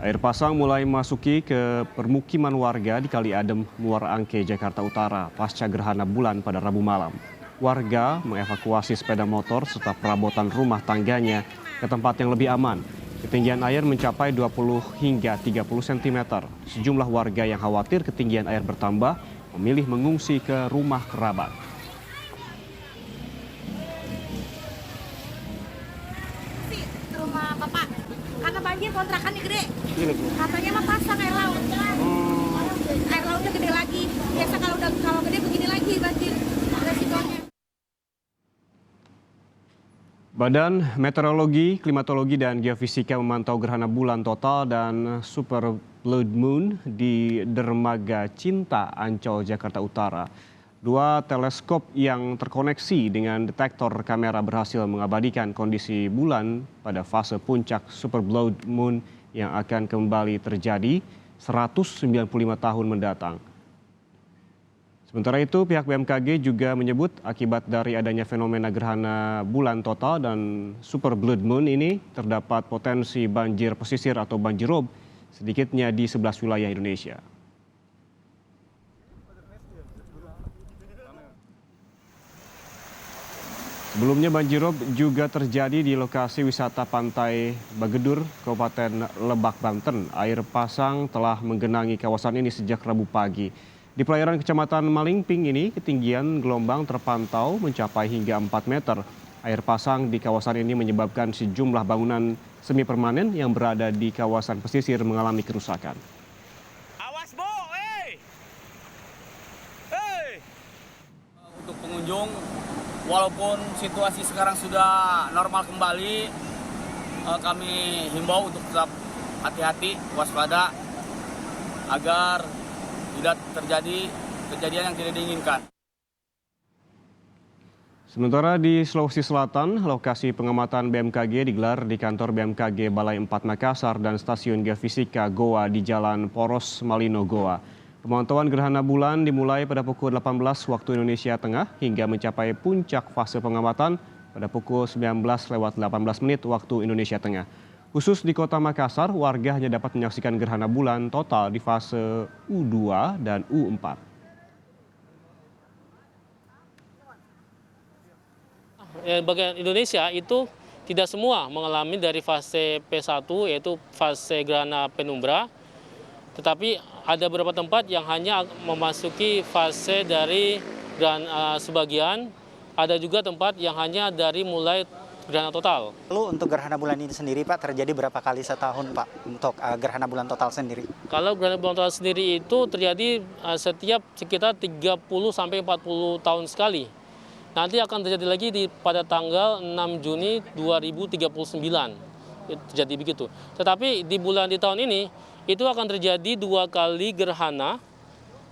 Air pasang mulai memasuki ke permukiman warga di Kali Adem, Muara Angke, Jakarta Utara pasca gerhana bulan pada Rabu malam. Warga mengevakuasi sepeda motor serta perabotan rumah tangganya ke tempat yang lebih aman. Ketinggian air mencapai 20 hingga 30 cm. Sejumlah warga yang khawatir ketinggian air bertambah memilih mengungsi ke rumah kerabat. Rumah bapak karena banjir kontrakannya gede, katanya mah pasang air laut. Air lautnya gede lagi, biasa kalau gede begini lagi banjir resikonya. Badan Meteorologi, Klimatologi, dan Geofisika memantau gerhana bulan total dan super blood moon di Dermaga Cinta, Ancol, Jakarta Utara. Dua teleskop yang terkoneksi dengan detektor kamera berhasil mengabadikan kondisi bulan pada fase puncak super blood moon yang akan kembali terjadi 195 tahun mendatang. Sementara itu, pihak BMKG juga menyebut akibat dari adanya fenomena gerhana bulan total dan super blood moon ini terdapat potensi banjir pesisir atau banjirop sedikitnya di 11 wilayah Indonesia. Sebelumnya banjirop juga terjadi di lokasi wisata Pantai Bagedur, Kabupaten Lebak, Banten. Air pasang telah menggenangi kawasan ini sejak Rabu pagi. Di perairan Kecamatan Malingping ini, ketinggian gelombang terpantau mencapai hingga 4 meter. Air pasang di kawasan ini menyebabkan sejumlah bangunan semi permanen yang berada di kawasan pesisir mengalami kerusakan. Awas, Bo! Untuk pengunjung, walaupun situasi sekarang sudah normal kembali, kami himbau untuk tetap hati-hati, waspada, agar tidak terjadi kejadian yang tidak diinginkan. Sementara di Sulawesi Selatan, lokasi pengamatan BMKG digelar di kantor BMKG Balai 4 Makassar dan Stasiun Geofisika Goa di Jalan Poros Malino, Goa. Pemantauan gerhana bulan dimulai pada pukul 18 waktu Indonesia Tengah hingga mencapai puncak fase pengamatan pada pukul 19:18 waktu Indonesia Tengah. Khusus di kota Makassar, warga hanya dapat menyaksikan gerhana bulan total di fase U2 dan U4. Bagian Indonesia itu tidak semua mengalami dari fase P1 yaitu fase gerhana penumbra, tetapi ada beberapa tempat yang hanya memasuki fase dari gerhana sebagian, ada juga tempat yang hanya dari mulai gerhana total. Lalu untuk gerhana bulan ini sendiri Pak terjadi berapa kali setahun Pak untuk gerhana bulan total sendiri? Kalau gerhana bulan total sendiri itu terjadi setiap sekitar 30 sampai 40 tahun sekali. Nanti akan terjadi lagi pada tanggal 6 Juni 2039. Terjadi begitu. Tetapi di tahun ini itu akan terjadi 2 kali gerhana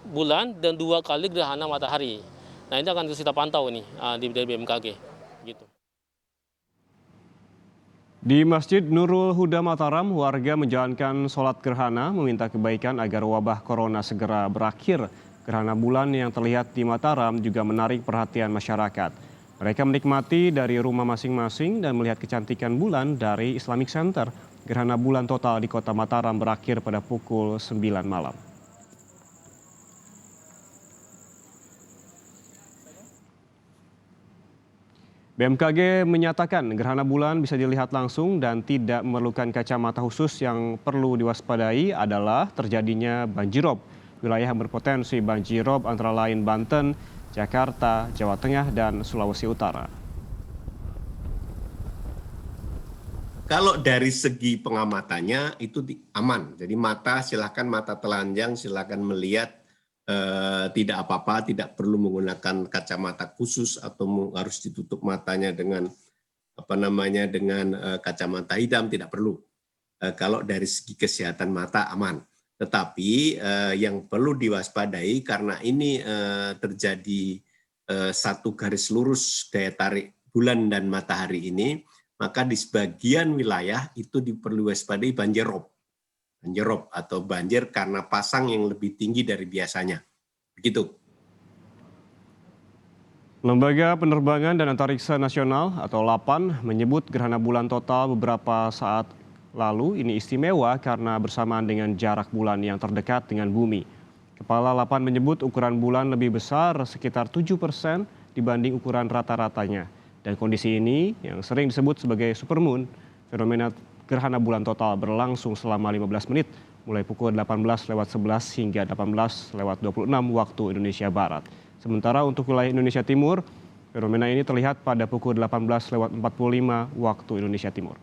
bulan dan 2 kali gerhana matahari. Nah, ini akan kita pantau nih di BMKG gitu. Di Masjid Nurul Huda Mataram, warga menjalankan sholat gerhana meminta kebaikan agar wabah corona segera berakhir. Gerhana bulan yang terlihat di Mataram juga menarik perhatian masyarakat. Mereka menikmati dari rumah masing-masing dan melihat kecantikan bulan dari Islamic Center. Gerhana bulan total di kota Mataram berakhir pada pukul 9 malam. BMKG menyatakan gerhana bulan bisa dilihat langsung dan tidak memerlukan kacamata khusus. Yang perlu diwaspadai adalah terjadinya banjirop. Wilayah yang berpotensi banjirop antara lain Banten, Jakarta, Jawa Tengah, dan Sulawesi Utara. Kalau dari segi pengamatannya itu aman. Jadi silakan mata telanjang, silakan melihat tidak apa-apa, tidak perlu menggunakan kacamata khusus atau harus ditutup matanya dengan kacamata hitam, tidak perlu. Kalau dari segi kesehatan mata aman. Tetapi yang perlu diwaspadai karena ini terjadi satu garis lurus daya tarik bulan dan matahari ini, maka di sebagian wilayah itu diperlu waspadai banjirop atau banjir karena pasang yang lebih tinggi dari biasanya. Begitu. Lembaga Penerbangan dan Antariksa Nasional atau LAPAN menyebut gerhana bulan total beberapa saat Lalu ini istimewa karena bersamaan dengan jarak bulan yang terdekat dengan bumi. Kepala Lapan menyebut ukuran bulan lebih besar sekitar 7% dibanding ukuran rata-ratanya. Dan kondisi ini yang sering disebut sebagai supermoon, fenomena gerhana bulan total berlangsung selama 15 menit mulai pukul 18:11 hingga 18:26 waktu Indonesia Barat. Sementara untuk wilayah Indonesia Timur, fenomena ini terlihat pada pukul 18:45 waktu Indonesia Timur.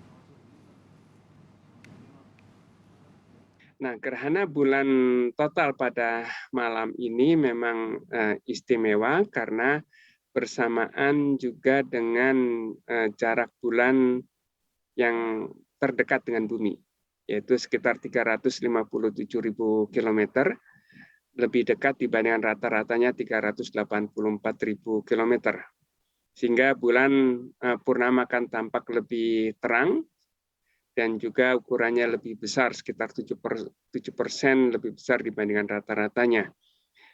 Nah, gerhana bulan total pada malam ini memang istimewa karena bersamaan juga dengan jarak bulan yang terdekat dengan bumi, yaitu sekitar 357.000 kilometer, lebih dekat dibandingkan rata-ratanya 384.000 kilometer. Sehingga bulan purnama akan tampak lebih terang, dan juga ukurannya lebih besar, sekitar 7% lebih besar dibandingkan rata-ratanya.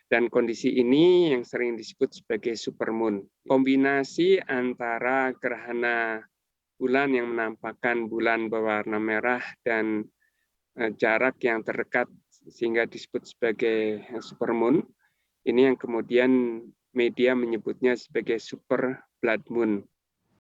Dan kondisi ini yang sering disebut sebagai supermoon. Kombinasi antara gerhana bulan yang menampakkan bulan berwarna merah dan jarak yang terdekat sehingga disebut sebagai supermoon, ini yang kemudian media menyebutnya sebagai super blood moon.